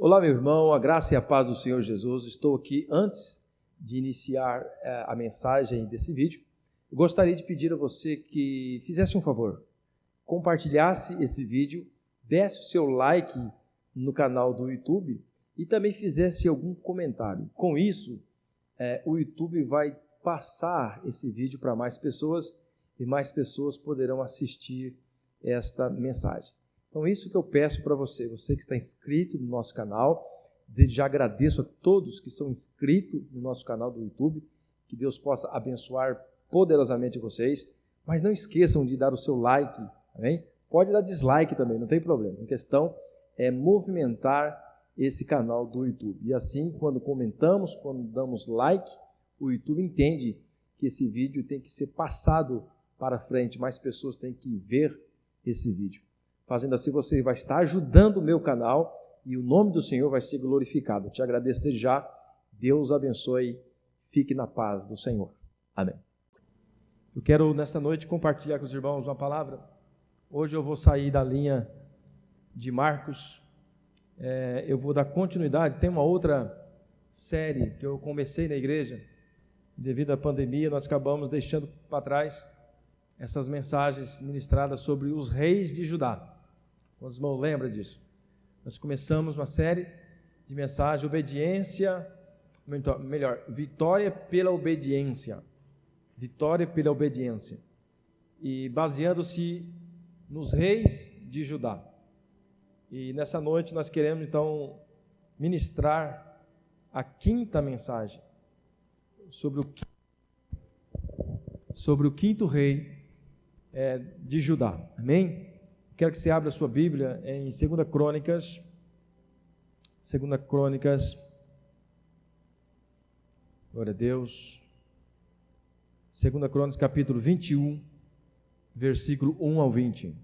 Olá, meu irmão, a graça e a paz do Senhor Jesus. Estou aqui antes de iniciar a mensagem desse vídeo. Eu gostaria de pedir a você que fizesse um favor, compartilhasse esse vídeo, desse o seu like no canal do YouTube e também fizesse algum comentário. Com isso, o YouTube vai passar esse vídeo para mais pessoas e mais pessoas poderão assistir esta mensagem. Então, isso que eu peço para você, você que está inscrito no nosso canal, desde já agradeço a todos que são inscritos no nosso canal do YouTube, que Deus possa abençoar poderosamente vocês, mas não esqueçam de dar o seu like, amém? Pode dar dislike também, não tem problema, a questão é movimentar esse canal do YouTube, e assim, quando comentamos, quando damos like, o YouTube entende que esse vídeo tem que ser passado para frente, mais pessoas têm que ver esse vídeo. Fazendo assim, você vai estar ajudando o meu canal e o nome do Senhor vai ser glorificado. Eu te agradeço desde já. Deus abençoe. Fique na paz do Senhor. Amém. Eu quero, nesta noite, compartilhar com os irmãos uma palavra. Hoje eu vou sair da linha de Marcos. Eu vou dar continuidade. Tem uma outra série que eu comecei na igreja. Devido à pandemia, nós acabamos deixando para trás essas mensagens ministradas sobre os reis de Judá. Quantos irmãos lembram disso? Nós começamos uma série de mensagens, vitória pela obediência. Vitória pela obediência. E baseando-se nos reis de Judá. E nessa noite nós queremos então ministrar a quinta mensagem sobre o quinto rei de Judá. Amém? Quero que você abra a sua Bíblia em 2 Crônicas, glória a Deus, 2 Crônicas capítulo 21, versículo 1 ao 20.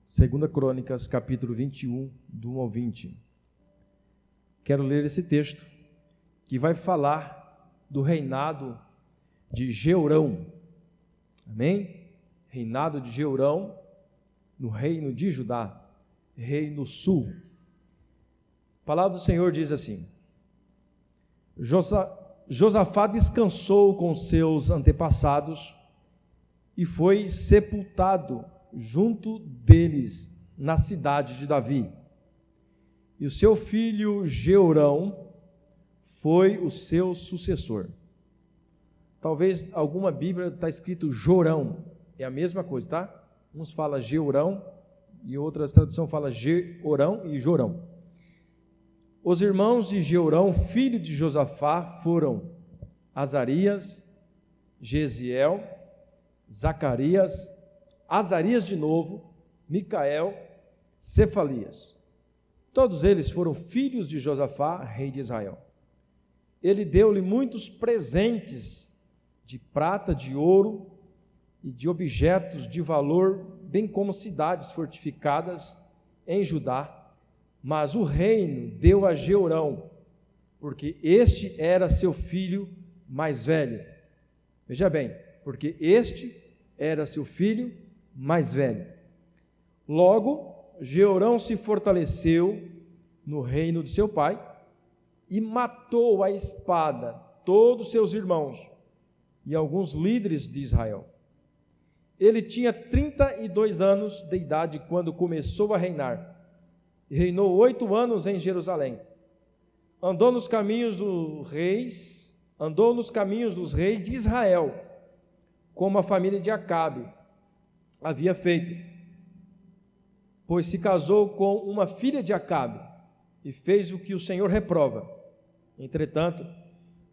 2 Crônicas capítulo 21, do 1 ao 20. Quero ler esse texto, que vai falar do reinado de Jeorão. Amém? Reinado de Jeorão no reino de Judá, reino sul. A palavra do Senhor diz assim: Josafá descansou com seus antepassados e foi sepultado junto deles na cidade de Davi. E o seu filho Jeorão foi o seu sucessor. Talvez alguma Bíblia está escrito Jorão, é a mesma coisa, tá? Uns falam Jeorão e outras traduções falam Jeorão e Jorão. Os irmãos de Jeorão, filho de Josafá, foram Azarias, Jeziel, Zacarias, Azarias de novo, Micael, Cefalias. Todos eles foram filhos de Josafá, rei de Israel. Ele deu-lhe muitos presentes de prata, de ouro e de objetos de valor, bem como cidades fortificadas em Judá, mas o reino deu a Jeorão, porque este era seu filho mais velho. Veja bem, porque este era seu filho mais velho. Logo, Jeorão se fortaleceu no reino de seu pai e matou à espada todos seus irmãos e alguns líderes de Israel. Ele tinha 32 anos de idade quando começou a reinar, e reinou 8 anos em Jerusalém. Andou nos caminhos dos reis de Israel, como a família de Acabe havia feito, pois se casou com uma filha de Acabe, e fez o que o Senhor reprova. Entretanto,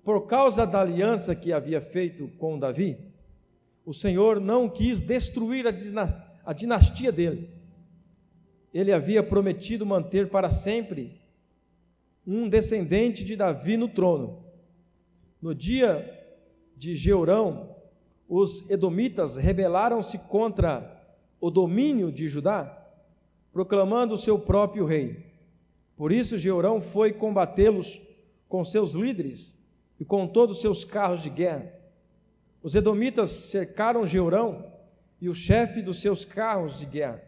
por causa da aliança que havia feito com Davi, o Senhor não quis destruir a dinastia dele. Ele havia prometido manter para sempre um descendente de Davi no trono. No dia de Jeorão, os edomitas rebelaram-se contra o domínio de Judá, proclamando o seu próprio rei. Por isso Jeorão foi combatê-los com seus líderes e com todos os seus carros de guerra. Os edomitas cercaram Jeorão e o chefe dos seus carros de guerra,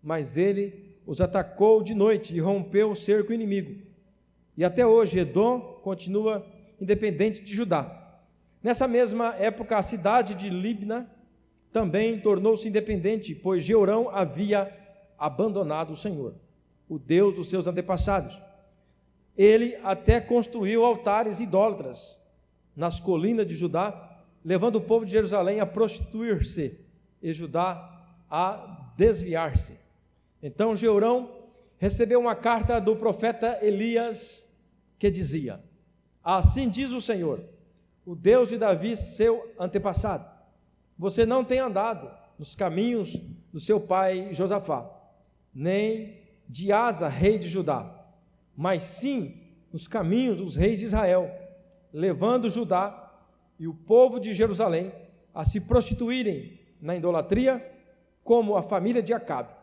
mas ele os atacou de noite e rompeu o cerco inimigo. E até hoje Edom continua independente de Judá. Nessa mesma época, a cidade de Libna também tornou-se independente, pois Jeorão havia abandonado o Senhor, o Deus dos seus antepassados. Ele até construiu altares idólatras nas colinas de Judá, levando o povo de Jerusalém a prostituir-se e Judá a desviar-se. Então Jeorão recebeu uma carta do profeta Elias que dizia: assim diz o Senhor, o Deus de Davi, seu antepassado, você não tem andado nos caminhos do seu pai Josafá, nem de Asa, rei de Judá, mas sim nos caminhos dos reis de Israel, levando Judá e o povo de Jerusalém a se prostituírem na idolatria, como a família de Acabe,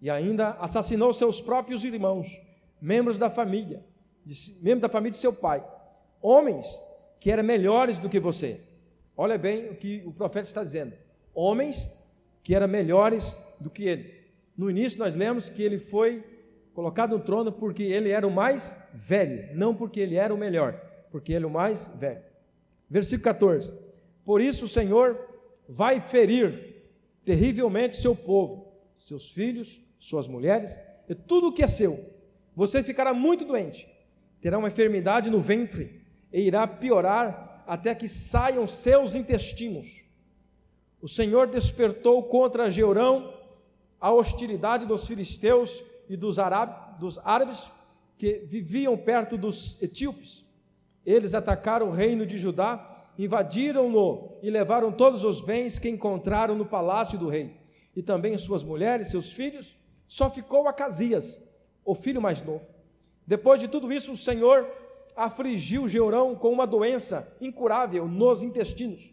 e ainda assassinou seus próprios irmãos, membros da família de seu pai, homens que eram melhores do que você. Olha bem o que o profeta está dizendo, homens que eram melhores do que ele. No início nós lemos que ele foi colocado no trono porque ele era o mais velho, não porque ele era o melhor, porque ele é o mais velho. Versículo 14, por isso o Senhor vai ferir terrivelmente seu povo, seus filhos, suas mulheres, e tudo o que é seu. Você ficará muito doente, terá uma enfermidade no ventre, e irá piorar até que saiam seus intestinos. O Senhor despertou contra Jeorão a hostilidade dos filisteus e dos árabes que viviam perto dos etíopes. Eles atacaram o reino de Judá, invadiram-no e levaram todos os bens que encontraram no palácio do rei, e também suas mulheres, seus filhos. Só ficou Acasias, o filho mais novo. Depois de tudo isso, o Senhor afligiu Jeorão com uma doença incurável nos intestinos.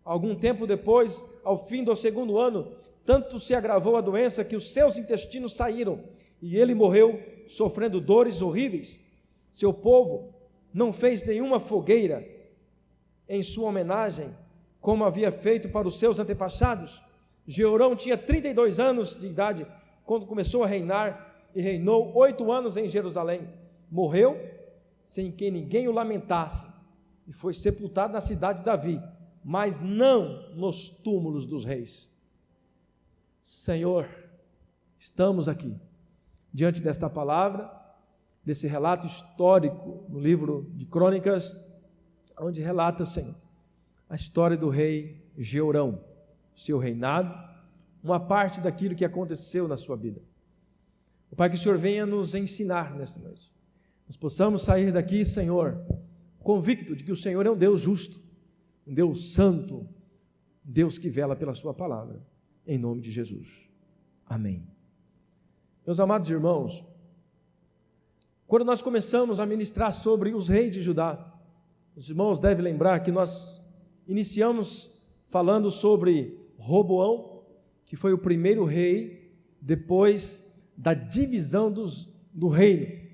Algum tempo depois, ao fim do 2º ano, tanto se agravou a doença que os seus intestinos saíram, e ele morreu, sofrendo dores horríveis. Seu povo não fez nenhuma fogueira em sua homenagem, como havia feito para os seus antepassados. Jeorão tinha 32 anos de idade quando começou a reinar, e reinou 8 anos em Jerusalém. Morreu sem que ninguém o lamentasse, e foi sepultado na cidade de Davi, mas não nos túmulos dos reis. Senhor, estamos aqui, diante desta palavra, desse relato histórico no livro de Crônicas, onde relata, Senhor, a história do rei Jeorão, seu reinado, uma parte daquilo que aconteceu na sua vida. O Pai, que o Senhor venha nos ensinar nesta noite, nós possamos sair daqui, Senhor, convicto de que o Senhor é um Deus justo, um Deus santo, um Deus que vela pela sua palavra, em nome de Jesus. Amém. Meus amados irmãos, quando nós começamos a ministrar sobre os reis de Judá, os irmãos devem lembrar que nós iniciamos falando sobre Roboão, que foi o primeiro rei depois da divisão do reino.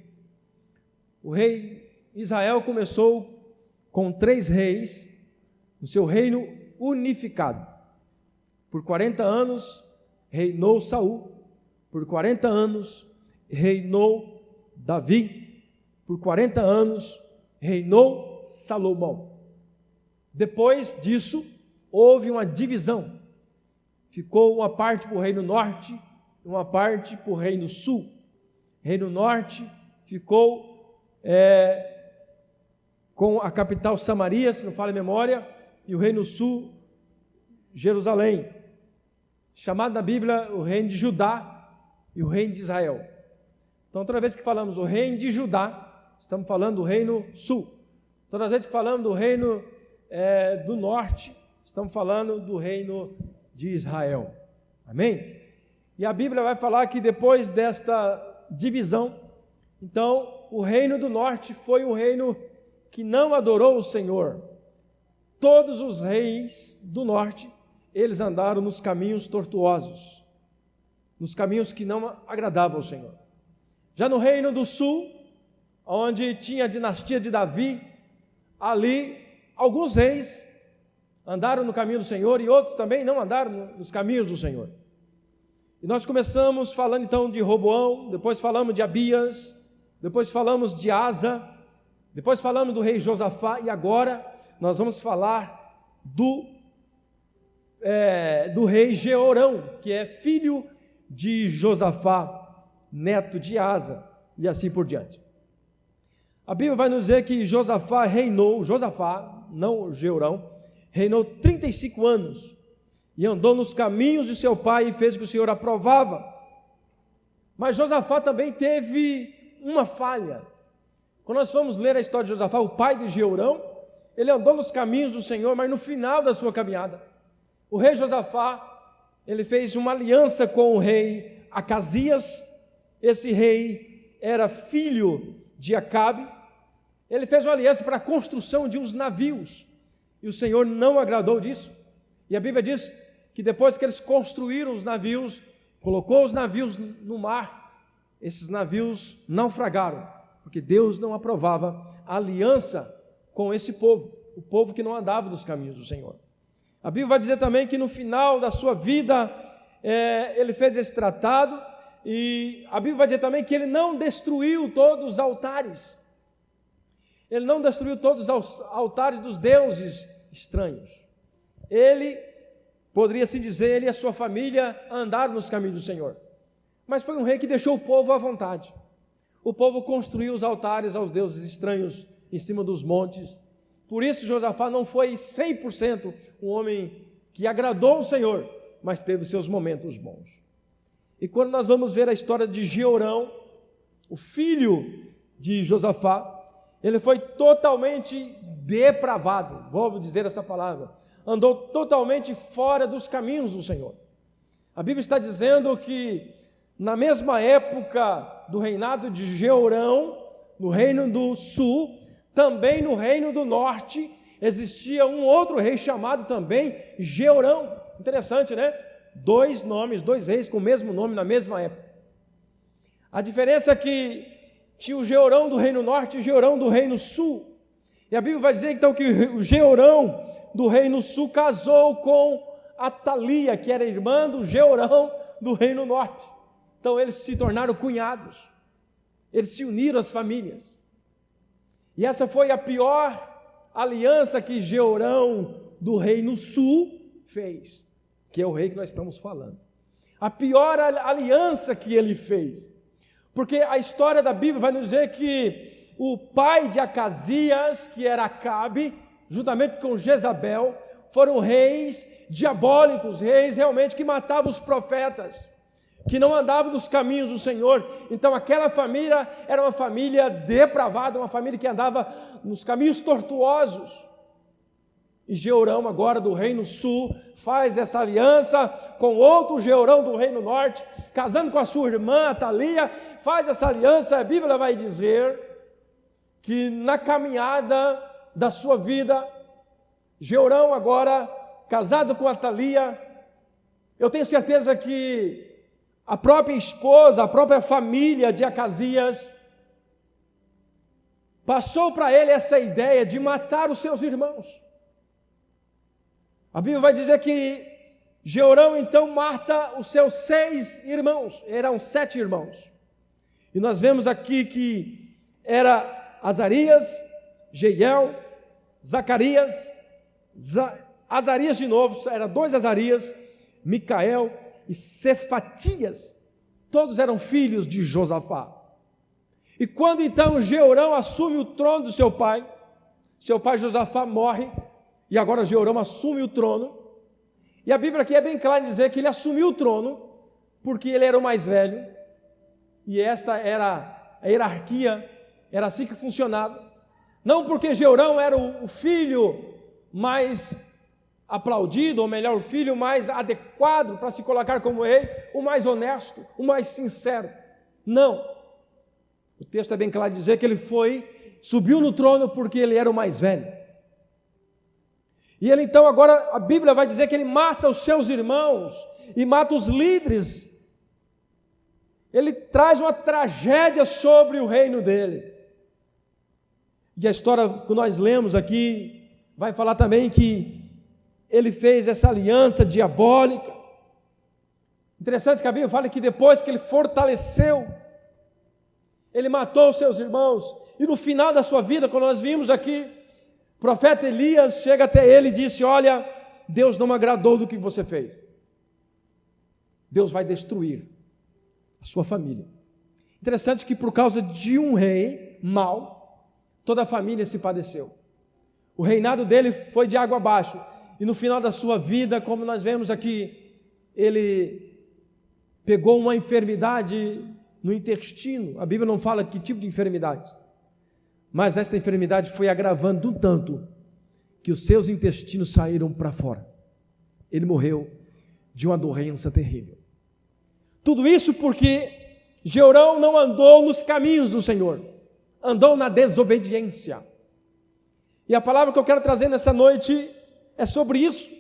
O rei Israel começou com 3 reis no seu reino unificado. Por 40 anos reinou Saul, por 40 anos reinou Davi, por 40 anos reinou Salomão. Depois disso, houve uma divisão. Ficou uma parte para o reino norte, uma parte para o reino sul. Reino norte ficou com a capital Samaria, se não falha a memória, e o reino sul, Jerusalém, chamado na Bíblia o reino de Judá e o reino de Israel. Então, toda vez que falamos o reino de Judá, estamos falando do reino sul. Todas as vezes que falamos do reino do norte, estamos falando do reino de Israel. Amém? E a Bíblia vai falar que depois desta divisão, então, o reino do norte foi um reino que não adorou o Senhor. Todos os reis do norte, eles andaram nos caminhos tortuosos, nos caminhos que não agradavam ao Senhor. Já no reino do sul, onde tinha a dinastia de Davi, ali alguns reis andaram no caminho do Senhor e outros também não andaram nos caminhos do Senhor. E nós começamos falando então de Roboão, depois falamos de Abias, depois falamos de Asa, depois falamos do rei Josafá, e agora nós vamos falar do rei Jeorão, que é filho de Josafá, neto de Asa, e assim por diante. A Bíblia vai nos dizer que Josafá, não Jeorão, reinou 35 anos, e andou nos caminhos de seu pai e fez o que o Senhor aprovava. Mas Josafá também teve uma falha. Quando nós vamos ler a história de Josafá, o pai de Jeorão, ele andou nos caminhos do Senhor, mas no final da sua caminhada, o rei Josafá, ele fez uma aliança com o rei Acasias. Esse rei era filho de Acabe. Ele fez uma aliança para a construção de uns navios, e o Senhor não agradou disso. E a Bíblia diz que depois que eles construíram os navios, colocou os navios no mar, esses navios naufragaram, porque Deus não aprovava a aliança com esse povo, o povo que não andava nos caminhos do Senhor. A Bíblia vai dizer também que no final da sua vida, ele fez esse tratado, e a Bíblia vai dizer também que ele não destruiu todos os altares, ele não destruiu todos os altares dos deuses estranhos. Ele, poderia se dizer, ele e a sua família andaram nos caminhos do Senhor, mas foi um rei que deixou o povo à vontade. O povo construiu os altares aos deuses estranhos em cima dos montes. Por isso Josafá não foi 100% um homem que agradou o Senhor, mas teve seus momentos bons. E quando nós vamos ver a história de Jeorão, o filho de Josafá, ele foi totalmente depravado, vou dizer essa palavra, andou totalmente fora dos caminhos do Senhor. A Bíblia está dizendo que na mesma época do reinado de Jeorão, no reino do sul, também no reino do norte, existia um outro rei chamado também Jeorão. Interessante, né? Dois reis com o mesmo nome na mesma época. A diferença é que tinha o Jeorão do reino norte e o Jeorão do reino sul. E a Bíblia vai dizer então que o Jeorão do reino sul casou com Atalia, que era irmã do Jeorão do reino norte. Então eles se tornaram cunhados, eles se uniram às famílias. E essa foi a pior aliança que Jeorão do reino sul fez, que é o rei que nós estamos falando. A pior aliança que ele fez, porque a história da Bíblia vai nos dizer que o pai de Acasias, que era Acabe, juntamente com Jezabel, foram reis diabólicos, reis realmente que matavam os profetas, que não andavam nos caminhos do Senhor. Então aquela família era uma família depravada, uma família que andava nos caminhos tortuosos. E Jeorão, agora do reino sul, faz essa aliança com outro Jeorão do reino norte, casando com a sua irmã Atalia, faz essa aliança. A Bíblia vai dizer que na caminhada da sua vida, Jeorão agora casado com Atalia, eu tenho certeza que a própria esposa, a própria família de Acasias passou para ele essa ideia de matar os seus irmãos. A Bíblia vai dizer que Jeorão então mata os seus 6 irmãos, eram 7 irmãos. E nós vemos aqui que era Azarias, Jeiel, Zacarias, Azarias de novo, eram 2 Azarias, Micael e Cefatias, todos eram filhos de Josafá. E quando então Jeorão assume o trono do seu pai Josafá morre, e agora Jeorão assume o trono, e a Bíblia aqui é bem clara em dizer que ele assumiu o trono, porque ele era o mais velho, e esta era a hierarquia, era assim que funcionava, não porque Jeorão era o filho mais aplaudido, ou melhor, o filho mais adequado para se colocar como rei, o mais honesto, o mais sincero. Não. O texto é bem claro de dizer que ele subiu no trono porque ele era o mais velho. E ele então agora, a Bíblia vai dizer que ele mata os seus irmãos e mata os líderes. Ele traz uma tragédia sobre o reino dele. E a história que nós lemos aqui vai falar também que ele fez essa aliança diabólica. Interessante que a Bíblia fala que depois que ele fortaleceu, ele matou os seus irmãos, e no final da sua vida, quando nós vimos aqui, o profeta Elias chega até ele e disse: olha, Deus não agradou do que você fez, Deus vai destruir a sua família. Interessante que por causa de um rei mau, toda a família se padeceu. O reinado dele foi de água abaixo, e no final da sua vida, como nós vemos aqui, ele pegou uma enfermidade no intestino. A Bíblia não fala que tipo de enfermidade, mas esta enfermidade foi agravando tanto que os seus intestinos saíram para fora. Ele morreu de uma doença terrível. Tudo isso porque Jeorão não andou nos caminhos do Senhor, andou na desobediência. E a palavra que eu quero trazer nessa noite é sobre isso.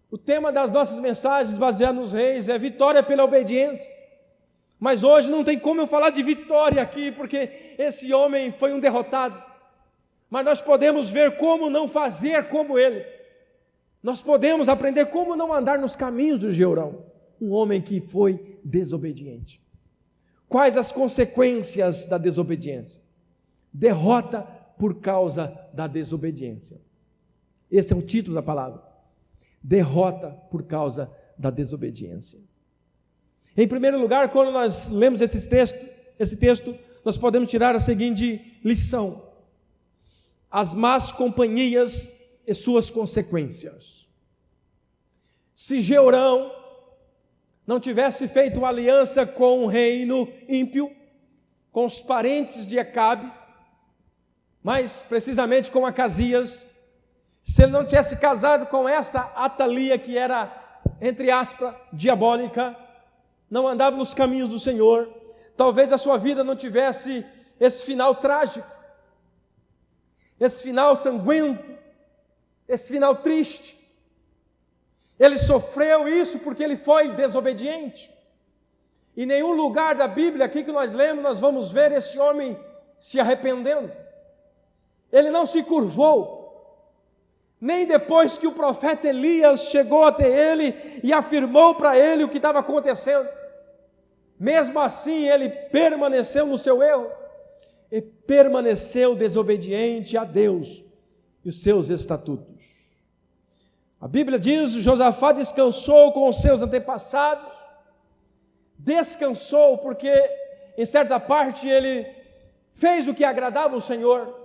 O tema das nossas mensagens baseadas nos reis é vitória pela obediência. Mas hoje não tem como eu falar de vitória aqui, porque esse homem foi um derrotado. Mas nós podemos ver como não fazer como ele. Nós podemos aprender como não andar nos caminhos do Jeorão, um homem que foi desobediente. Quais as consequências da desobediência? Derrota por causa da desobediência. Esse é o título da palavra. Derrota por causa da desobediência. Em primeiro lugar, quando nós lemos esse texto, nós podemos tirar a seguinte lição: as más companhias e suas consequências. Se Jeorão não tivesse feito uma aliança com o reino ímpio, com os parentes de Acabe, mais precisamente com Acasias, se ele não tivesse casado com esta Atalia, que era, entre aspas, diabólica, não andava nos caminhos do Senhor, talvez a sua vida não tivesse esse final trágico, esse final sanguento, esse final triste. Ele sofreu isso porque ele foi desobediente. Em nenhum lugar da Bíblia aqui que nós lemos, nós vamos ver esse homem se arrependendo. Ele não se curvou, nem depois que o profeta Elias chegou até ele e afirmou para ele o que estava acontecendo. Mesmo assim, ele permaneceu no seu erro e permaneceu desobediente a Deus e os seus estatutos. A Bíblia diz: Josafá descansou com os seus antepassados, descansou porque em certa parte ele fez o que agradava o Senhor.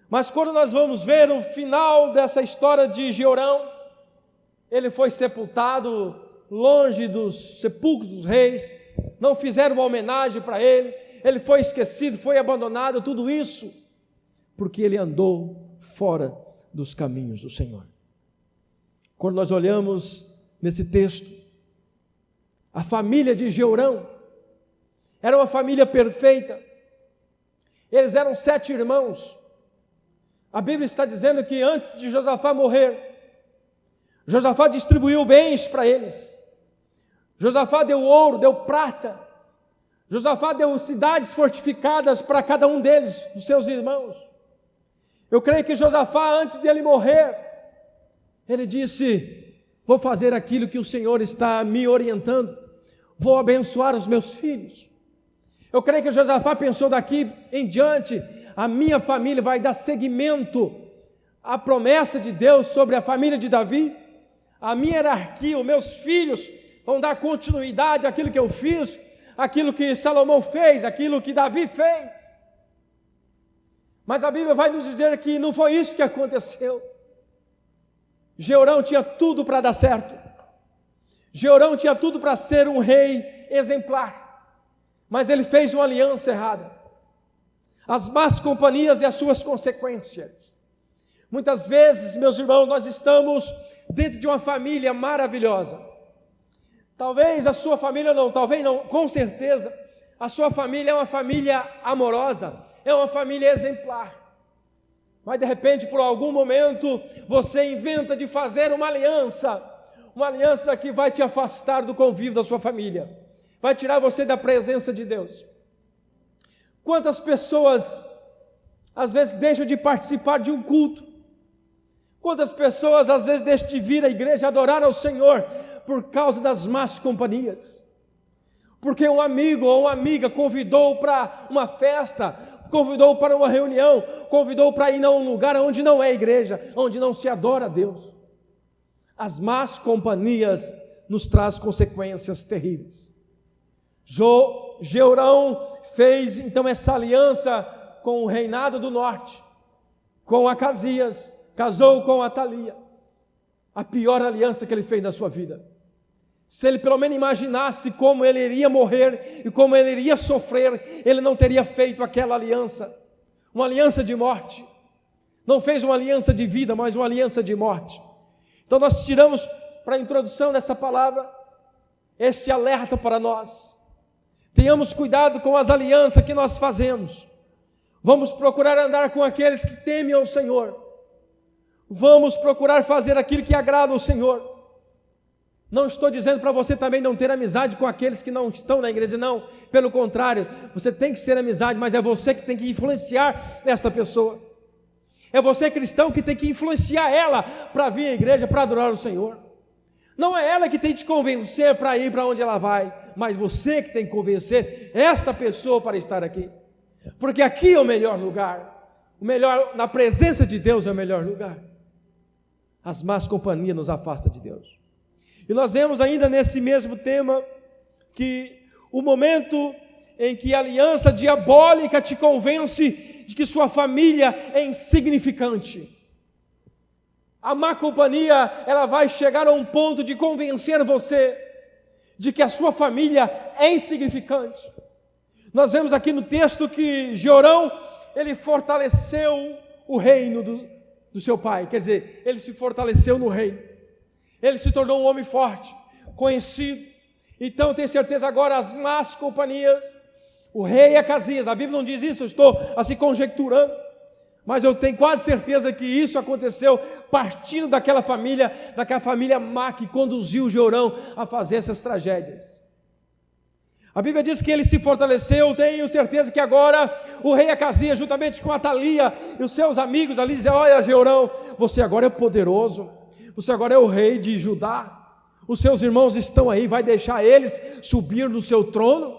Mas quando nós vamos ver o final dessa história de Jeorão, ele foi sepultado longe dos sepulcros dos reis, não fizeram uma homenagem para ele, ele foi esquecido, foi abandonado, tudo isso porque ele andou fora dos caminhos do Senhor. Quando nós olhamos nesse texto, a família de Jeorão era uma família perfeita. Eles eram 7 irmãos. A Bíblia está dizendo que antes de Josafá morrer, Josafá distribuiu bens para eles. Josafá deu ouro, deu prata. Josafá deu cidades fortificadas para cada um deles, dos seus irmãos. Eu creio que Josafá, antes dele morrer, ele disse: vou fazer aquilo que o Senhor está me orientando, vou abençoar os meus filhos. Eu creio que Josafá pensou: daqui em diante, a minha família vai dar seguimento à promessa de Deus sobre a família de Davi, a minha hierarquia, os meus filhos vão dar continuidade àquilo que eu fiz, aquilo que Salomão fez, aquilo que Davi fez. Mas a Bíblia vai nos dizer que não foi isso que aconteceu. Jeorão tinha tudo para dar certo. Jeorão tinha tudo para ser um rei exemplar, mas ele fez uma aliança errada. As más companhias e as suas consequências. Muitas vezes, meus irmãos, nós estamos dentro de uma família maravilhosa. Talvez a sua família não, talvez não, com certeza, a sua família é uma família amorosa, é uma família exemplar. Mas de repente, por algum momento, você inventa de fazer uma aliança que vai te afastar do convívio da sua família, vai tirar você da presença de Deus. Quantas pessoas, às vezes, deixam de participar de um culto? Quantas pessoas, às vezes, deixam de vir à igreja adorar ao Senhor, por causa das más companhias. Porque um amigo ou uma amiga convidou para uma festa, convidou para uma reunião, convidou para ir a um lugar onde não é igreja, onde não se adora a Deus. As más companhias nos traz consequências terríveis. Jeorão fez então essa aliança com o reinado do norte, com Acasias, casou com Atalia, a pior aliança que ele fez na sua vida. Se ele pelo menos imaginasse como ele iria morrer e como ele iria sofrer, ele não teria feito aquela aliança, uma aliança de morte. Não fez uma aliança de vida, mas uma aliança de morte. Então nós tiramos para a introdução dessa palavra este alerta para nós. Tenhamos cuidado com as alianças que nós fazemos. Vamos procurar andar com aqueles que temem ao Senhor. Vamos procurar fazer aquilo que agrada ao Senhor. Não estou dizendo para você também não ter amizade com aqueles que não estão na igreja, não. Pelo contrário, você tem que ser amizade, mas é você que tem que influenciar esta pessoa. É você, cristão, que tem que influenciar ela para vir à igreja, para adorar o Senhor. Não é ela que tem que te convencer para ir para onde ela vai, mas você que tem que convencer esta pessoa para estar aqui. Porque aqui é o melhor lugar. O melhor, na presença de Deus é o melhor lugar. As más companhias nos afastam de Deus. E nós vemos ainda nesse mesmo tema que o momento em que a aliança diabólica te convence de que sua família é insignificante. A má companhia, ela vai chegar a um ponto de convencer você de que a sua família é insignificante. Nós vemos aqui no texto que Jeorão, ele fortaleceu o reino do seu pai, quer dizer, ele se fortaleceu no reino. Ele se tornou um homem forte, conhecido. Então tem certeza agora as más companhias, o rei Acasias, a Bíblia não diz isso, eu estou assim conjecturando, mas eu tenho quase certeza que isso aconteceu partindo daquela família má que conduziu Jeorão a fazer essas tragédias. A Bíblia diz que ele se fortaleceu, tenho certeza que agora o rei Acasias, juntamente com Atalia e os seus amigos ali, dizem: olha, Jeorão, você agora é poderoso, você agora é o rei de Judá, os seus irmãos estão aí, vai deixar eles subir no seu trono?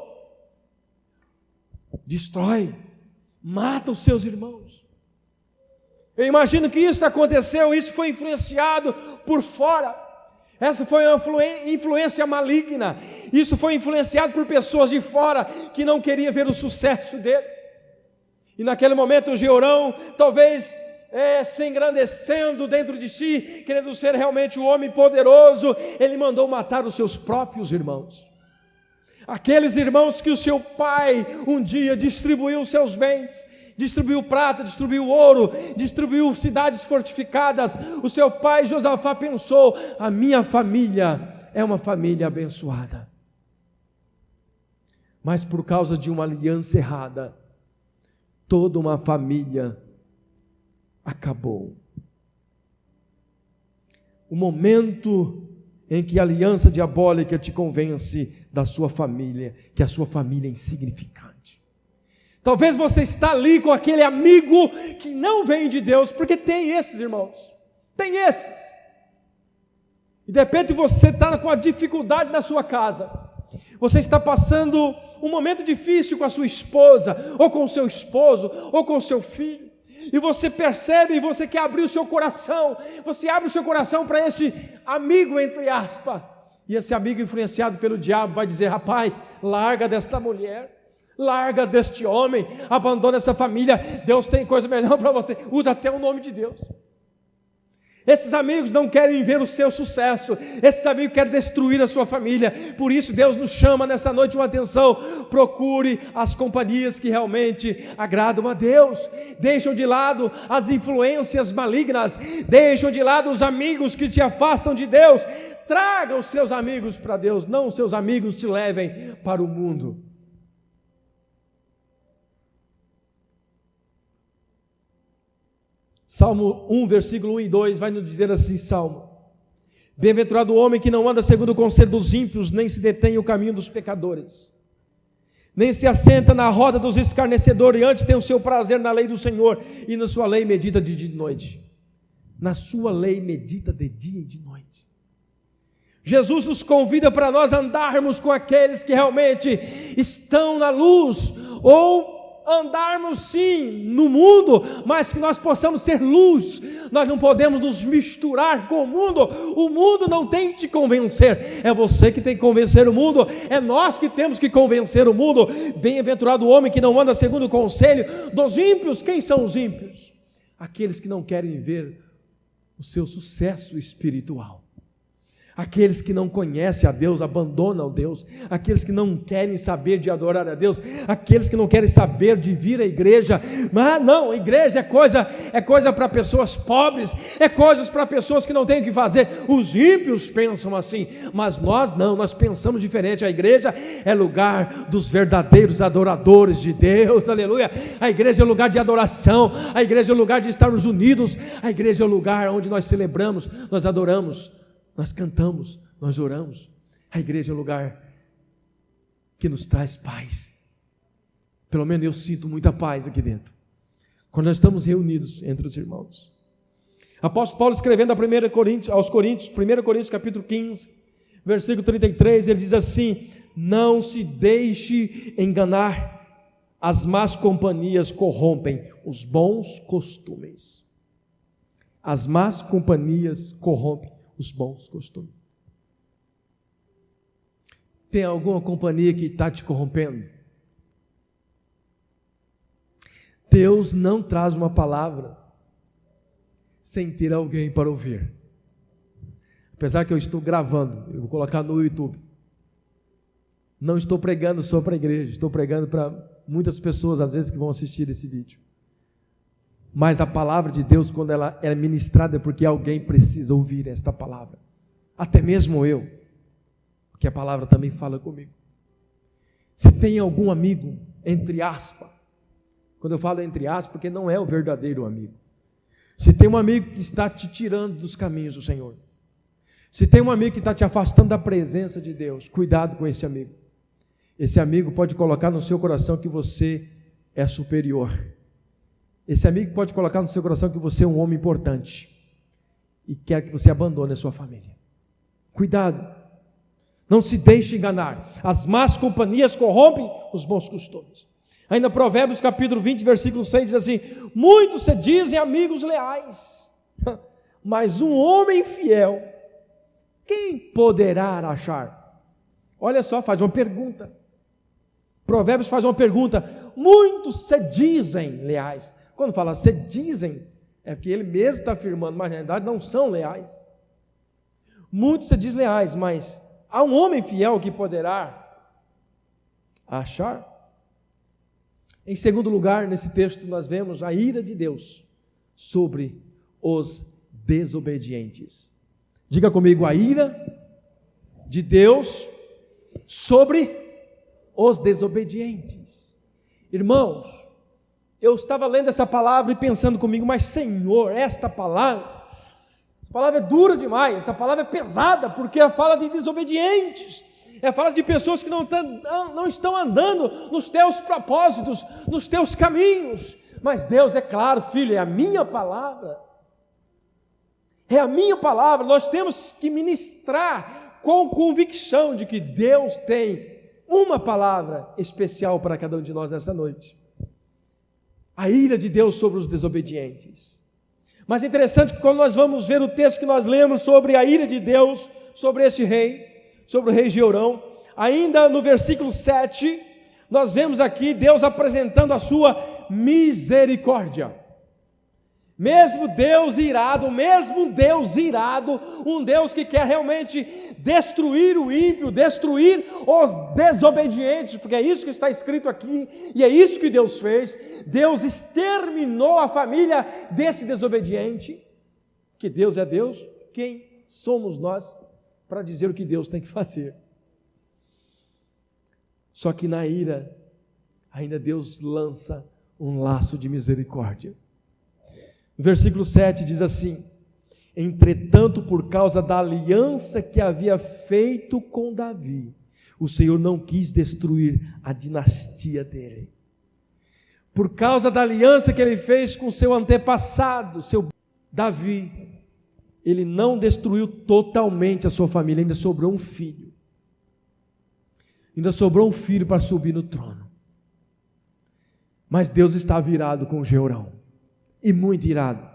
Destrói, mata os seus irmãos. Eu imagino que isso aconteceu, isso foi influenciado por fora, essa foi uma influência maligna, isso foi influenciado por pessoas de fora, que não queriam ver o sucesso dele, e naquele momento o Jeorão, talvez se engrandecendo dentro de si, querendo ser realmente um homem poderoso, ele mandou matar os seus próprios irmãos, aqueles irmãos que o seu pai um dia distribuiu os seus bens, distribuiu prata, distribuiu ouro, distribuiu cidades fortificadas. O seu pai Josafá pensou: a minha família é uma família abençoada, mas por causa de uma aliança errada, toda uma família acabou. O momento em que a aliança diabólica te convence da sua família, que a sua família é insignificante. Talvez você está ali com aquele amigo que não vem de Deus, porque tem esses irmãos, tem esses. E de repente você está com a dificuldade na sua casa, você está passando um momento difícil com a sua esposa, ou com o seu esposo, ou com o seu filho, e você percebe, e você quer abrir o seu coração, você abre o seu coração para este amigo, entre aspas, e esse amigo influenciado pelo diabo vai dizer: rapaz, larga desta mulher, larga deste homem, abandona essa família, Deus tem coisa melhor para você, usa até o nome de Deus. Esses amigos não querem ver o seu sucesso, esses amigos querem destruir a sua família. Por isso Deus nos chama nessa noite uma atenção: procure as companhias que realmente agradam a Deus, deixam de lado as influências malignas, deixam de lado os amigos que te afastam de Deus, traga os seus amigos para Deus, não os seus amigos te levem para o mundo. Salmo 1, versículo 1 e 2 vai nos dizer assim: Salmo: bem-aventurado o homem que não anda segundo o conselho dos ímpios, nem se detém no caminho dos pecadores, nem se assenta na roda dos escarnecedores, e antes tem o seu prazer na lei do Senhor, e na sua lei medita de dia e de noite. Na sua lei medita de dia e de noite. Jesus nos convida para nós andarmos com aqueles que realmente estão na luz, ou andarmos sim no mundo, mas que nós possamos ser luz. Nós não podemos nos misturar com o mundo não tem que te convencer, é você que tem que convencer o mundo, é nós que temos que convencer o mundo. Bem-aventurado o homem que não anda segundo o conselho dos ímpios. Quem são os ímpios? Aqueles que não querem ver o seu sucesso espiritual. Aqueles que não conhecem a Deus, abandonam Deus. Aqueles que não querem saber de adorar a Deus. Aqueles que não querem saber de vir à igreja. Mas não, a igreja é coisa para pessoas pobres, é coisas para pessoas que não têm o que fazer. Os ímpios pensam assim, mas nós não, nós pensamos diferente. A igreja é lugar dos verdadeiros adoradores de Deus, aleluia. A igreja é lugar de adoração, a igreja é lugar de estarmos unidos, a igreja é o lugar onde nós celebramos, nós adoramos, nós cantamos, nós oramos. A igreja é um lugar que nos traz paz. Pelo menos eu sinto muita paz aqui dentro, quando nós estamos reunidos entre os irmãos. Apóstolo Paulo, escrevendo aos Coríntios, 1 Coríntios capítulo 15, versículo 33, ele diz assim: não se deixe enganar, as más companhias corrompem os bons costumes. As más companhias corrompem os bons costumes. Tem alguma companhia que está te corrompendo? Deus não traz uma palavra sem ter alguém para ouvir. Apesar que eu estou gravando, eu vou colocar no YouTube. Não estou pregando só para a igreja, estou pregando para muitas pessoas, às vezes, que vão assistir esse vídeo. Mas a palavra de Deus, quando ela é ministrada, é porque alguém precisa ouvir esta palavra. Até mesmo eu, porque a palavra também fala comigo. Se tem algum amigo, entre aspas, quando eu falo entre aspas, porque não é o verdadeiro amigo. Se tem um amigo que está te tirando dos caminhos do Senhor, se tem um amigo que está te afastando da presença de Deus, cuidado com esse amigo. Esse amigo pode colocar no seu coração que você é superior. Esse amigo pode colocar no seu coração que você é um homem importante e quer que você abandone a sua família. Cuidado, não se deixe enganar. As más companhias corrompem os bons costumes. Ainda Provérbios capítulo 20, versículo 6 diz assim: muitos se dizem amigos leais, mas um homem fiel, quem poderá achar? Olha só, faz uma pergunta. Provérbios faz uma pergunta. Muitos se dizem leais. Quando fala se dizem, é porque ele mesmo está afirmando, mas na realidade não são leais. Muitos se dizem leais, mas há um homem fiel que poderá achar? Em segundo lugar, nesse texto nós vemos a ira de Deus sobre os desobedientes. Diga comigo, a ira de Deus sobre os desobedientes. Irmãos, eu estava lendo essa palavra e pensando comigo, mas Senhor, essa palavra é dura demais, essa palavra é pesada, porque ela fala de desobedientes, ela fala de pessoas que não estão andando nos teus propósitos, nos teus caminhos. Mas Deus, é claro, filho, é a minha palavra, nós temos que ministrar com convicção de que Deus tem uma palavra especial para cada um de nós nessa noite. A ira de Deus sobre os desobedientes. Mas é interessante que quando nós vamos ver o texto que nós lemos sobre a ira de Deus sobre esse rei, sobre o rei Jeorão, ainda no versículo 7, nós vemos aqui Deus apresentando a sua misericórdia. Mesmo Deus irado, um Deus que quer realmente destruir o ímpio, destruir os desobedientes, porque é isso que está escrito aqui, e é isso que Deus fez. Deus exterminou a família desse desobediente. Que Deus é Deus, quem somos nós para dizer o que Deus tem que fazer? Só que na ira, ainda Deus lança um laço de misericórdia. O versículo 7 diz assim: entretanto, por causa da aliança que havia feito com Davi, o Senhor não quis destruir a dinastia dele. Por causa da aliança que ele fez com seu antepassado, seu Davi, ele não destruiu totalmente a sua família, ainda sobrou um filho. Ainda sobrou um filho para subir no trono. Mas Deus está virado com Jeorão, e muito irado.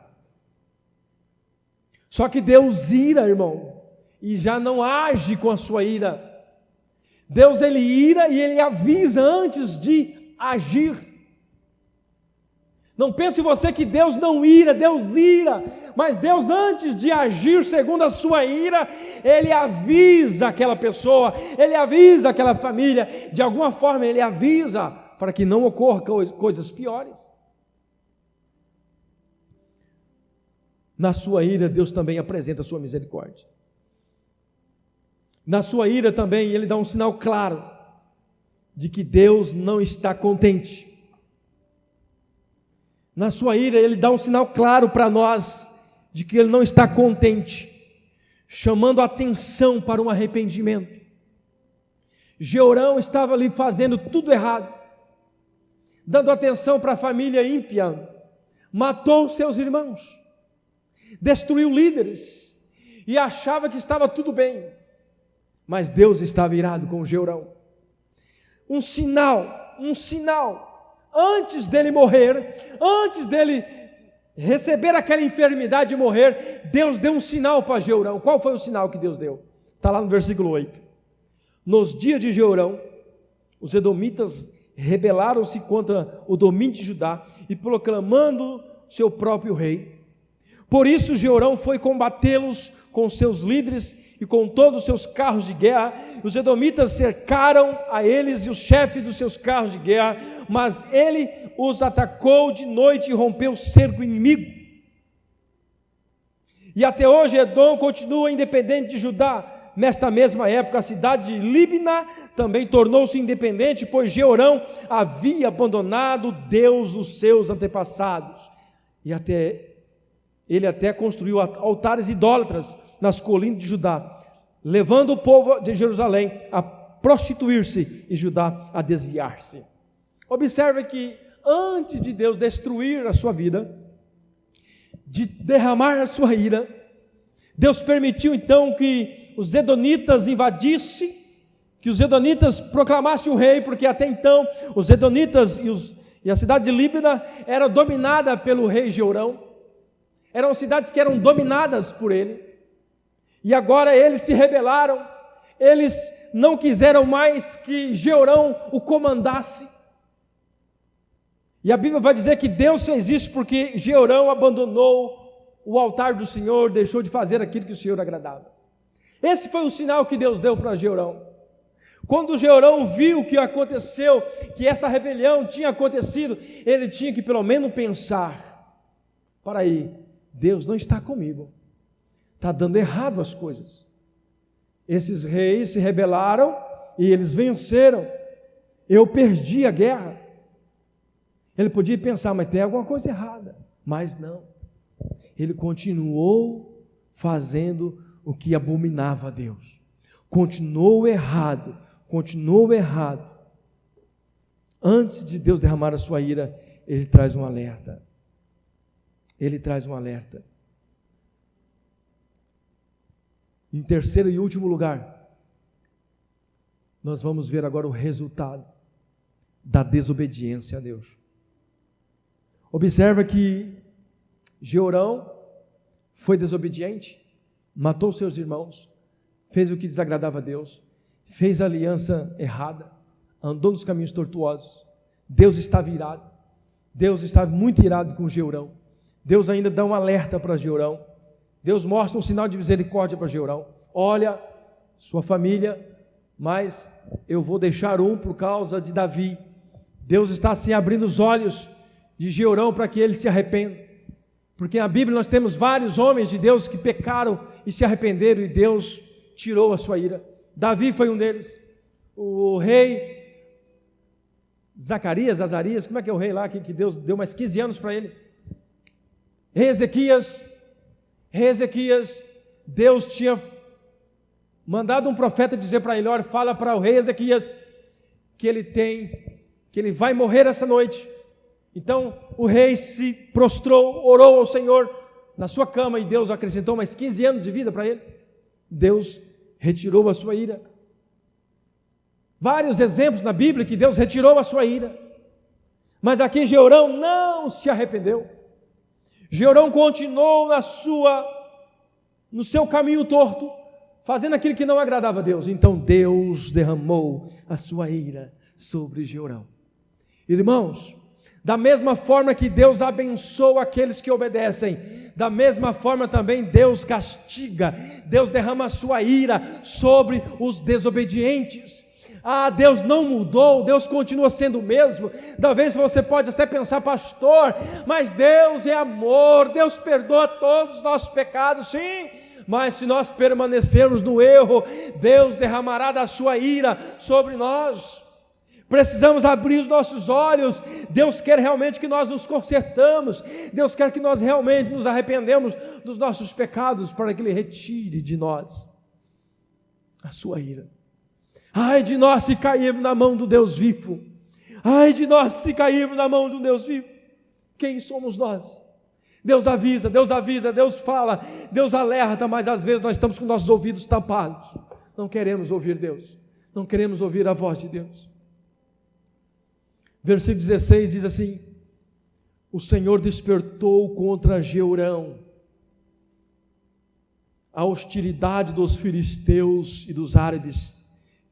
Só que Deus ira, irmão, e já não age com a sua ira. Deus, ele ira e ele avisa antes de agir. Não pense você que Deus não ira, Deus ira, mas Deus, antes de agir segundo a sua ira, ele avisa aquela pessoa, ele avisa aquela família, de alguma forma ele avisa para que não ocorra coisas piores. Na sua ira, Deus também apresenta a sua misericórdia. Na sua ira também, ele dá um sinal claro de que Deus não está contente. Na sua ira, ele dá um sinal claro para nós de que ele não está contente, chamando a atenção para um arrependimento. Jeorão estava ali fazendo tudo errado, dando atenção para a família ímpia, matou seus irmãos, destruiu líderes e achava que estava tudo bem, mas Deus estava irado com Jeorão. Um sinal, antes dele morrer, antes dele receber aquela enfermidade e morrer, Deus deu um sinal para Jeorão. Qual foi o sinal que Deus deu? Está lá no versículo 8. Nos dias de Jeorão, os edomitas rebelaram-se contra o domínio de Judá e proclamando seu próprio rei. Por isso Jeorão foi combatê-los com seus líderes e com todos os seus carros de guerra. Os edomitas cercaram a eles e os chefes dos seus carros de guerra, mas ele os atacou de noite e rompeu o cerco inimigo. E até hoje Edom continua independente de Judá. Nesta mesma época, a cidade de Líbna também tornou-se independente, pois Jeorão havia abandonado Deus dos seus antepassados. E ele até construiu altares idólatras nas colinas de Judá, levando o povo de Jerusalém a prostituir-se e Judá a desviar-se. Observe que antes de Deus destruir a sua vida, de derramar a sua ira, Deus permitiu então que os edonitas invadissem, que os edonitas proclamassem o rei, porque até então os edonitas e a cidade de Líbna era dominada pelo rei Jeorão, eram cidades que eram dominadas por ele. E agora eles se rebelaram, eles não quiseram mais que Jeorão o comandasse. E a Bíblia vai dizer que Deus fez isso porque Jeorão abandonou o altar do Senhor, deixou de fazer aquilo que o Senhor agradava. Esse foi o sinal que Deus deu para Jeorão. Quando Jeorão viu o que aconteceu, que esta rebelião tinha acontecido, ele tinha que pelo menos pensar: para aí, Deus não está comigo. Está dando errado as coisas. Esses reis se rebelaram e eles venceram. Eu perdi a guerra. Ele podia pensar, mas tem alguma coisa errada. Mas não. Ele continuou fazendo o que abominava a Deus. Continuou errado. Antes de Deus derramar a sua ira, ele traz um alerta. Em terceiro e último lugar, nós vamos ver agora o resultado da desobediência a Deus. Observa que Jeorão foi desobediente, matou seus irmãos, fez o que desagradava a Deus, fez a aliança errada, andou nos caminhos tortuosos. Deus estava irado, Deus estava muito irado com Jeorão. Deus ainda dá um alerta para Jeorão. Deus mostra um sinal de misericórdia para Jeorão. Olha, sua família, mas eu vou deixar um por causa de Davi. Deus está assim abrindo os olhos de Jeorão para que ele se arrependa. Porque na Bíblia nós temos vários homens de Deus que pecaram e se arrependeram e Deus tirou a sua ira. Davi foi um deles. O rei Azarias, como é que é o rei lá que Deus deu mais 15 anos para ele? Rei Ezequias, Deus tinha mandado um profeta dizer para ele: olha, fala para o rei Ezequias que ele vai morrer essa noite. Então o rei se prostrou, orou ao Senhor, na sua cama e Deus acrescentou mais 15 anos de vida para ele, Deus retirou a sua ira. Vários exemplos na Bíblia que Deus retirou a sua ira. Mas aqui Jeorão não se arrependeu. Jeorão continuou no seu caminho torto, fazendo aquilo que não agradava a Deus. Então Deus derramou a sua ira sobre Jeorão. Irmãos, da mesma forma que Deus abençoa aqueles que obedecem, da mesma forma também Deus castiga, Deus derrama a sua ira sobre os desobedientes. Deus não mudou, Deus continua sendo o mesmo. Talvez você pode até pensar, pastor, mas Deus é amor, Deus perdoa todos os nossos pecados, sim, mas se nós permanecermos no erro, Deus derramará da sua ira sobre nós. Precisamos abrir os nossos olhos. Deus quer realmente que nós nos consertamos, Deus quer que nós realmente nos arrependemos dos nossos pecados, para que Ele retire de nós a sua ira. Ai de nós se cairmos na mão do Deus vivo, ai de nós se cairmos na mão do Deus vivo. Quem somos nós? Deus avisa, Deus fala, Deus alerta, mas às vezes nós estamos com nossos ouvidos tapados, não queremos ouvir Deus, não queremos ouvir a voz de Deus. Versículo 16 diz assim: o Senhor despertou contra Jeorão a hostilidade dos filisteus e dos árabes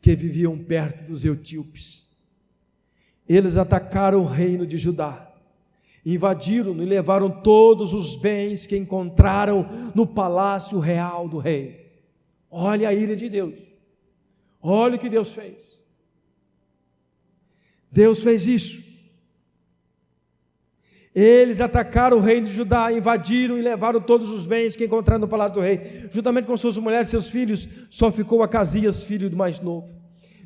que viviam perto dos etíopes. Eles atacaram o reino de Judá, invadiram-no e levaram todos os bens que encontraram no palácio real do rei. Olha a ira de Deus, olha o que Deus fez. Deus fez isso. Eles atacaram o reino de Judá, invadiram e levaram todos os bens que encontraram no palácio do rei, juntamente com suas mulheres e seus filhos. Só ficou Acasias, filho do mais novo.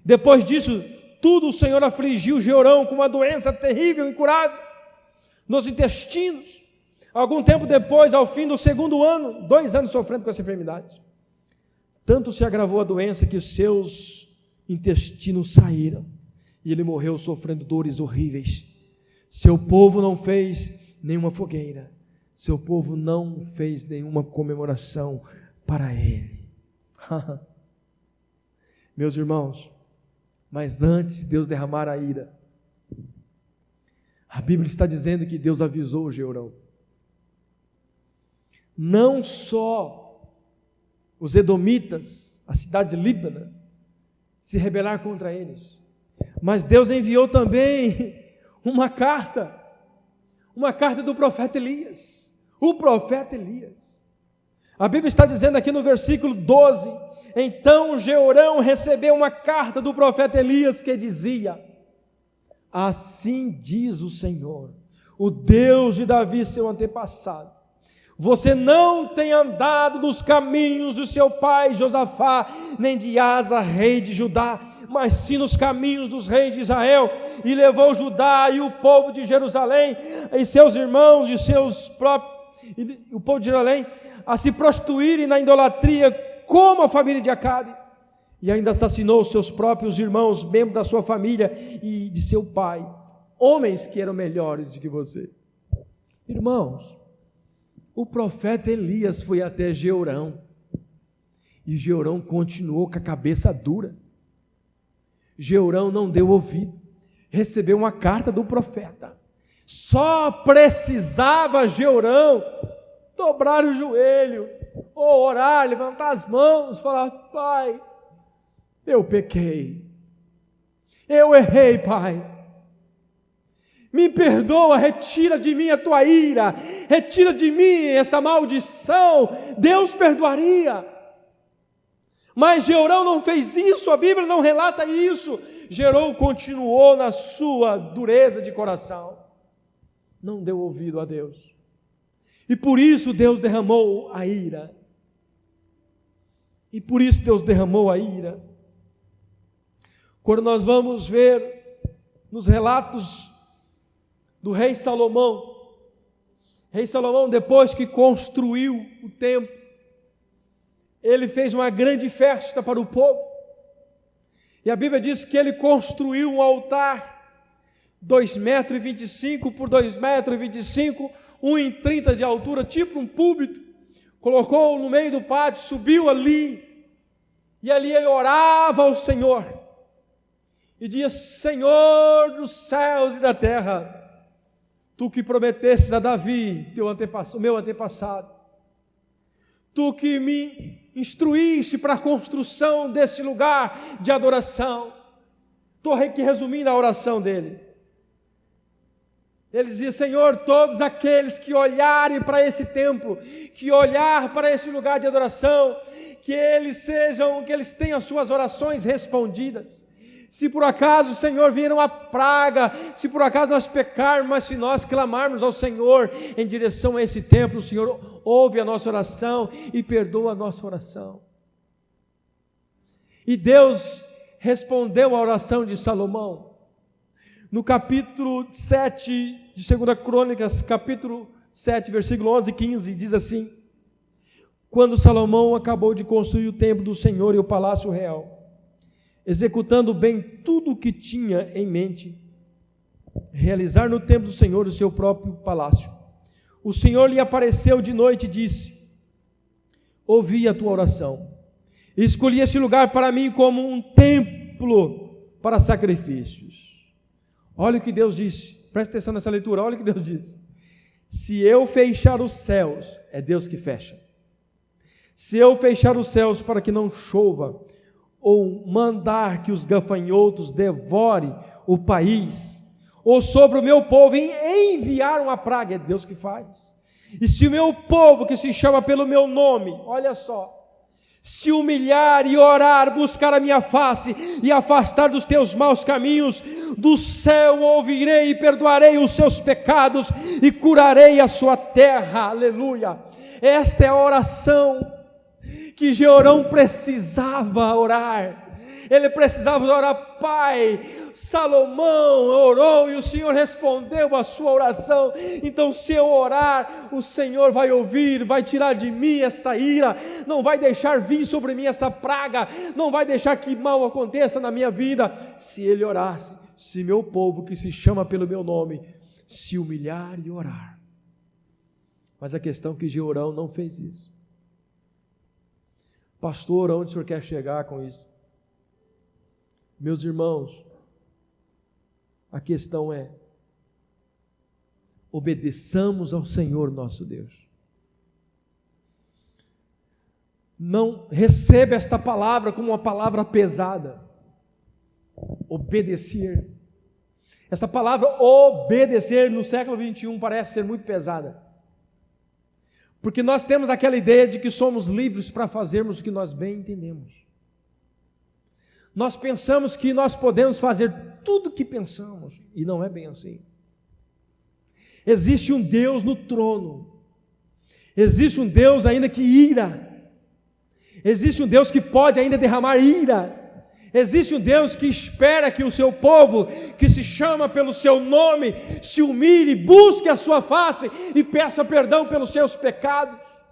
Depois disso tudo, o Senhor afligiu Jeorão com uma doença terrível, incurável, nos intestinos. Algum tempo depois, ao fim do segundo ano, 2 anos sofrendo com essa enfermidade, tanto se agravou a doença que seus intestinos saíram, e ele morreu sofrendo dores horríveis. Seu povo não fez nenhuma fogueira, seu povo não fez nenhuma comemoração para ele. Meus irmãos, mas antes de Deus derramar a ira, a Bíblia está dizendo que Deus avisou Jeorão. Não só os edomitas, a cidade de Líbana, se rebelar contra eles, mas Deus enviou também uma carta do profeta Elias, o profeta Elias. A Bíblia está dizendo aqui no versículo 12: então Jeorão recebeu uma carta do profeta Elias que dizia: assim diz o Senhor, o Deus de Davi, seu antepassado, você não tem andado nos caminhos do seu pai Josafá, nem de Asa, rei de Judá, mas sim nos caminhos dos reis de Israel, e levou Judá e o povo de Jerusalém, e seus irmãos e o povo de Jerusalém, a se prostituírem na idolatria, como a família de Acabe, e ainda assassinou seus próprios irmãos, membros da sua família e de seu pai, homens que eram melhores do que você. Irmãos, o profeta Elias foi até Jeorão, e Jeorão continuou com a cabeça dura. Jeorão não deu ouvido, recebeu uma carta do profeta. Só precisava Jeorão dobrar o joelho, ou orar, levantar as mãos, falar: pai, eu pequei, eu errei, pai, me perdoa, retira de mim a tua ira, retira de mim essa maldição. Deus perdoaria, mas Jeorão não fez isso, a Bíblia não relata isso. Jeorão continuou na sua dureza de coração, não deu ouvido a Deus, e por isso Deus derramou a ira, Quando nós vamos ver nos relatos do rei Salomão, depois que construiu o templo, ele fez uma grande festa para o povo, e a Bíblia diz que ele construiu um altar 2,25 m por 2,25 m, 1,30 m de altura, tipo um púlpito, colocou no meio do pátio, subiu ali, e ali ele orava ao Senhor, e dizia: Senhor dos céus e da terra, Tu que prometestes a Davi, o meu antepassado, Tu que me instruíste para a construção desse lugar de adoração. Estou aqui resumindo a oração dele. Ele dizia: Senhor, todos aqueles que olharem para esse templo, que olhar para esse lugar de adoração, que eles tenham as suas orações respondidas. Se por acaso, Senhor, vier uma praga, se por acaso nós pecarmos, mas se nós clamarmos ao Senhor em direção a esse templo, o Senhor ouve a nossa oração e perdoa a nossa oração. E Deus respondeu à oração de Salomão. No capítulo 7 de 2 Crônicas, capítulo 7, versículo 11 e 15, diz assim: quando Salomão acabou de construir o templo do Senhor e o palácio real, executando bem tudo o que tinha em mente, realizar no templo do Senhor o seu próprio palácio, o Senhor lhe apareceu de noite e disse: ouvi a tua oração, e escolhi este lugar para mim como um templo para sacrifícios. Olha o que Deus disse, presta atenção nessa leitura, olha o que Deus disse: se eu fechar os céus, é Deus que fecha, se eu fechar os céus para que não chova, ou mandar que os gafanhotos devorem o país, ou sobre o meu povo enviar uma praga, é Deus que faz. E se o meu povo, que se chama pelo meu nome, olha só, se humilhar e orar, buscar a minha face e afastar dos teus maus caminhos, do céu ouvirei e perdoarei os seus pecados e curarei a sua terra. Aleluia! Esta é a oração que Jeorão precisava orar. Ele precisava orar: Pai, Salomão orou e o Senhor respondeu a sua oração, então se eu orar, o Senhor vai ouvir, vai tirar de mim esta ira, não vai deixar vir sobre mim essa praga, não vai deixar que mal aconteça na minha vida. Se ele orasse, se meu povo que se chama pelo meu nome se humilhar e orar. Mas a questão é que Jeorão não fez isso. Pastor, aonde o senhor quer chegar com isso? Meus irmãos, a questão é: obedeçamos ao Senhor nosso Deus. Não receba esta palavra como uma palavra pesada. Obedecer. Esta palavra obedecer no século 21 parece ser muito pesada. Porque nós temos aquela ideia de que somos livres para fazermos o que nós bem entendemos. Nós pensamos que nós podemos fazer tudo o que pensamos, e não é bem assim. Existe um Deus no trono, existe um Deus ainda que ira, existe um Deus que pode ainda derramar ira, existe um Deus que espera que o seu povo, que se chama pelo seu nome, se humilhe, busque a sua face e peça perdão pelos seus pecados.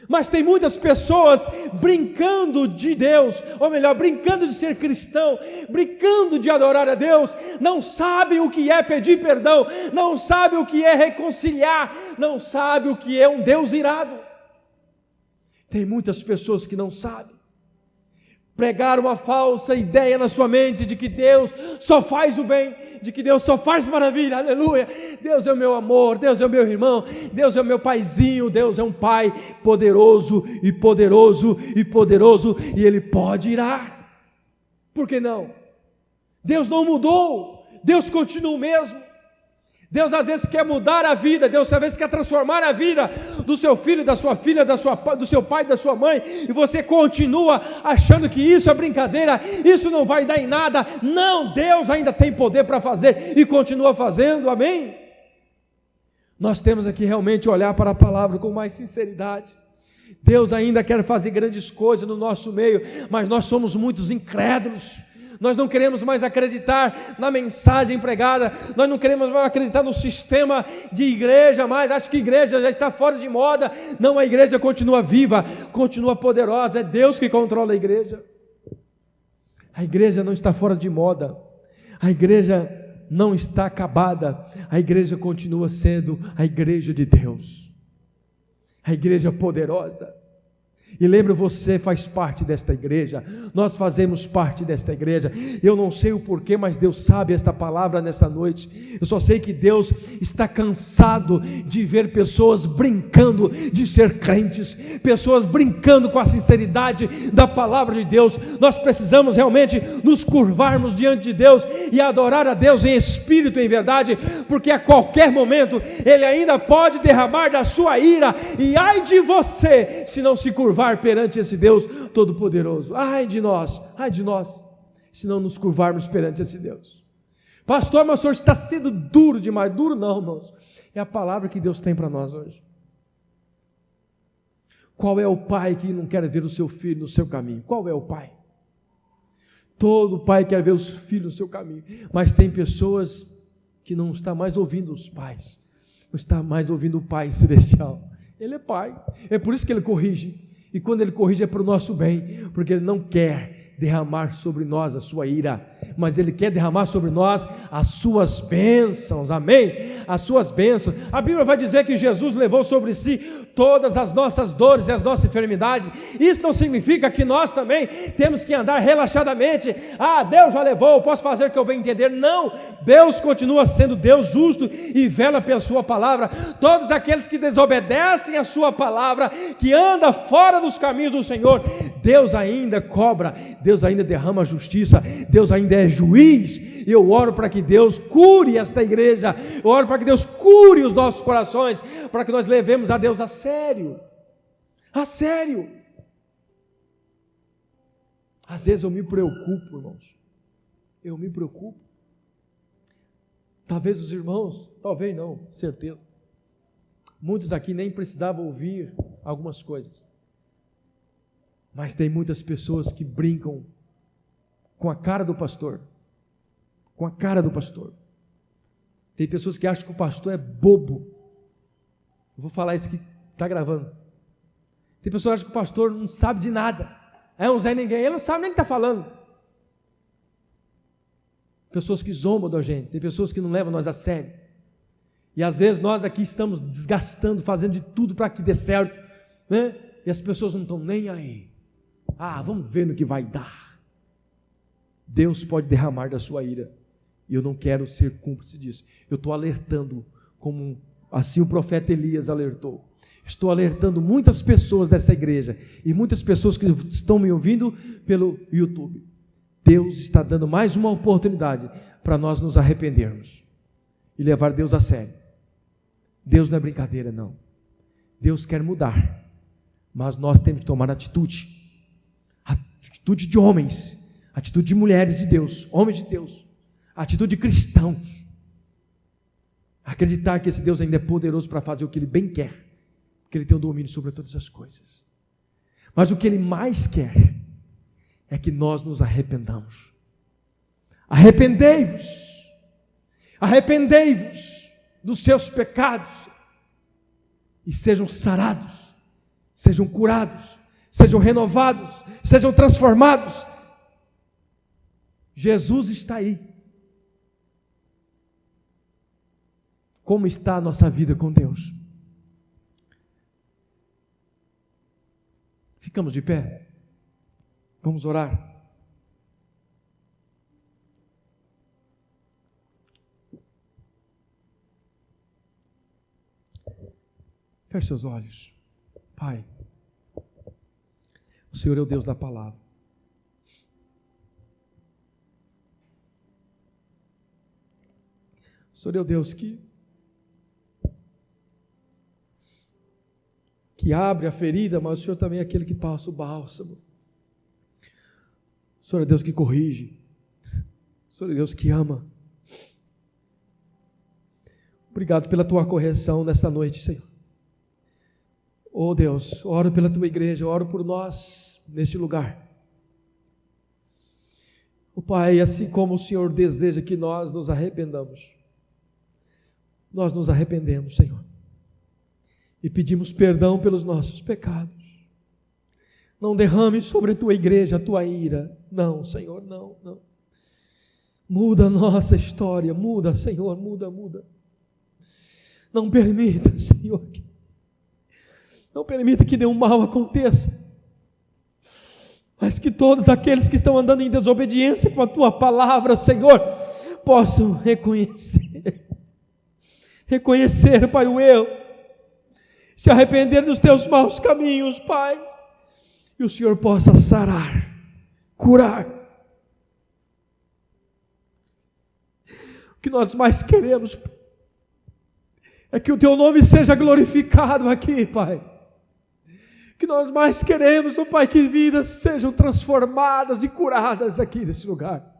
Mas tem muitas pessoas brincando de Deus, ou melhor, brincando de ser cristão, brincando de adorar a Deus, não sabem o que é pedir perdão, não sabem o que é reconciliar, não sabem o que é um Deus irado. Tem muitas pessoas que não sabem. Pregar uma falsa ideia na sua mente de que Deus só faz o bem, de que Deus só faz maravilha, aleluia. Deus é o meu amor, Deus é o meu irmão, Deus é o meu paizinho, Deus é um pai poderoso e poderoso e poderoso, e Ele pode irar. Por que não? Deus não mudou, Deus continua o mesmo. Deus às vezes quer mudar a vida, Deus às vezes quer transformar a vida do seu filho, da sua filha, do seu pai, da sua mãe, e você continua achando que isso é brincadeira, isso não vai dar em nada. Não, Deus ainda tem poder para fazer e continua fazendo, amém? Nós temos aqui realmente olhar para a palavra com mais sinceridade. Deus ainda quer fazer grandes coisas no nosso meio, mas nós somos muitos incrédulos. Nós não queremos mais acreditar na mensagem pregada, nós não queremos mais acreditar no sistema de igreja mais, acho que a igreja já está fora de moda. Não, a igreja continua viva, continua poderosa, é Deus que controla a igreja. A igreja não está fora de moda, a igreja não está acabada, a igreja continua sendo a igreja de Deus, a igreja poderosa. E lembra, você faz parte desta igreja, nós fazemos parte desta igreja. Eu não sei o porquê, mas Deus sabe esta palavra nessa noite. Eu só sei que Deus está cansado de ver pessoas brincando de ser crentes, pessoas brincando com a sinceridade da palavra de Deus. Nós precisamos realmente nos curvarmos diante de Deus e adorar a Deus em espírito e em verdade, porque a qualquer momento Ele ainda pode derramar da sua ira, e ai de você se não se curvar perante esse Deus Todo-Poderoso. Ai de nós, se não nos curvarmos perante esse Deus. Pastor, mas o senhor está sendo duro demais. Duro não, irmãos, é a palavra que Deus tem para nós hoje. Qual é o pai que não quer ver o seu filho no seu caminho? Qual é o pai? Todo pai quer ver os filhos no seu caminho, mas tem pessoas que não estão mais ouvindo os pais, não está mais ouvindo o Pai Celestial. Ele é pai, é por isso que Ele corrige. E quando Ele corrige é para o nosso bem, porque Ele não quer derramar sobre nós a sua ira, mas Ele quer derramar sobre nós as suas bênçãos, amém? As suas bênçãos. A Bíblia vai dizer que Jesus levou sobre si todas as nossas dores e as nossas enfermidades. Isso não significa que nós também temos que andar relaxadamente. Deus já levou, eu posso fazer o que eu bem entender. Não, Deus continua sendo Deus justo e vela pela sua palavra. Todos aqueles que desobedecem a sua palavra, que andam fora dos caminhos do Senhor, Deus ainda cobra, Deus ainda derrama justiça, Deus ainda é juiz. E eu oro para que Deus cure esta igreja, eu oro para que Deus cure os nossos corações, para que nós levemos a Deus a sério. Às vezes eu me preocupo, irmãos, talvez os irmãos, talvez não, certeza, muitos aqui nem precisavam ouvir algumas coisas, mas tem muitas pessoas que brincam com a cara do pastor, tem pessoas que acham que o pastor é bobo. Eu vou falar isso que está gravando. Tem pessoas que acham que o pastor não sabe de nada, é um Zé Ninguém, ele não sabe nem o que está falando. Pessoas que zombam da gente, tem pessoas que não levam nós a sério, e às vezes nós aqui estamos desgastando, fazendo de tudo para que dê certo, né? E as pessoas não estão nem aí. Vamos ver no que vai dar. Deus pode derramar da sua ira, e eu não quero ser cúmplice disso. Eu estou alertando, como assim o profeta Elias alertou. Estou alertando muitas pessoas dessa igreja, e muitas pessoas que estão me ouvindo pelo YouTube. Deus está dando mais uma oportunidade para nós nos arrependermos e levar Deus a sério. Deus não é brincadeira, não. Deus quer mudar, mas nós temos que tomar atitude de homens, atitude de mulheres de Deus, homens de Deus, atitude de cristãos, acreditar que esse Deus ainda é poderoso para fazer o que Ele bem quer, porque Ele tem o domínio sobre todas as coisas. Mas o que Ele mais quer é que nós nos arrependamos. Arrependei-vos dos seus pecados e sejam sarados, sejam curados, sejam renovados, sejam transformados. Jesus está aí. Como está a nossa vida com Deus? Ficamos de pé? Vamos orar. Feche seus olhos. Pai, o Senhor é o Deus da palavra. O Senhor é o Deus que abre a ferida, mas o Senhor também é aquele que passa o bálsamo. O Senhor é Deus que corrige. O Senhor é Deus que ama. Obrigado pela tua correção nesta noite, Senhor. Oh Deus, oro pela tua igreja, oro por nós neste lugar. Oh Pai, assim como o Senhor deseja que nós nos arrependamos, nós nos arrependemos, Senhor, e pedimos perdão pelos nossos pecados. Não derrame sobre a tua igreja a tua ira, não, Senhor, não. Muda a nossa história, muda, Senhor, muda. Não permita, Senhor, não permita que nenhum mal aconteça, mas que todos aqueles que estão andando em desobediência com a Tua palavra, Senhor, possam reconhecer, Pai, o erro, se arrepender dos Teus maus caminhos, Pai, e o Senhor possa sarar, curar. O que nós mais queremos é que o Teu nome seja glorificado aqui, Pai. O que nós mais queremos, ó Pai, que vidas sejam transformadas e curadas aqui nesse lugar.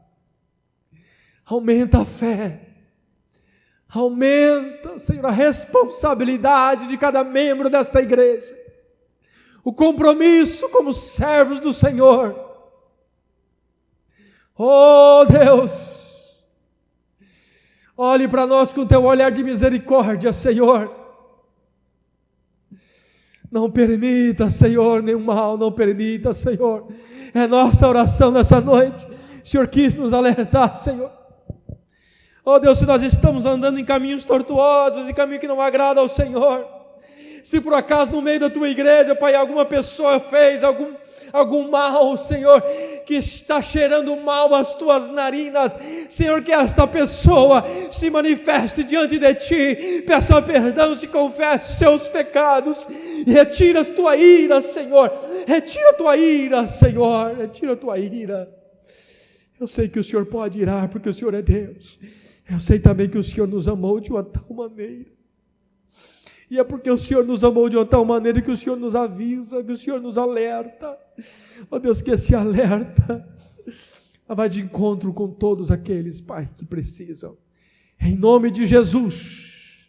Aumenta a fé, aumenta, Senhor, a responsabilidade de cada membro desta igreja, o compromisso como servos do Senhor. Oh Deus, olhe para nós com Teu olhar de misericórdia, Senhor. Não permita, Senhor, nenhum mal, não permita, Senhor. É nossa oração nessa noite. O Senhor quis nos alertar, Senhor. Oh Deus, se nós estamos andando em caminhos tortuosos e caminho que não agrada ao Senhor, se por acaso no meio da Tua igreja, Pai, alguma pessoa fez algum mal, Senhor, que está cheirando mal às Tuas narinas, Senhor, que esta pessoa se manifeste diante de Ti, peça perdão, se confesse seus pecados, e retira a Tua ira, Senhor, retira a Tua ira, Senhor, retira a Tua ira. Eu sei que o Senhor pode irar, porque o Senhor é Deus. Eu sei também que o Senhor nos amou de uma tal maneira, e é porque o Senhor nos amou de uma tal maneira que o Senhor nos avisa, que o Senhor nos alerta. Ó Deus, que esse alerta vai de encontro com todos aqueles, Pai, que precisam. Em nome de Jesus,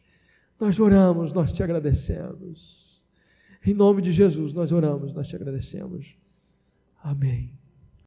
nós oramos, nós Te agradecemos. Em nome de Jesus, nós oramos, nós Te agradecemos. Amém.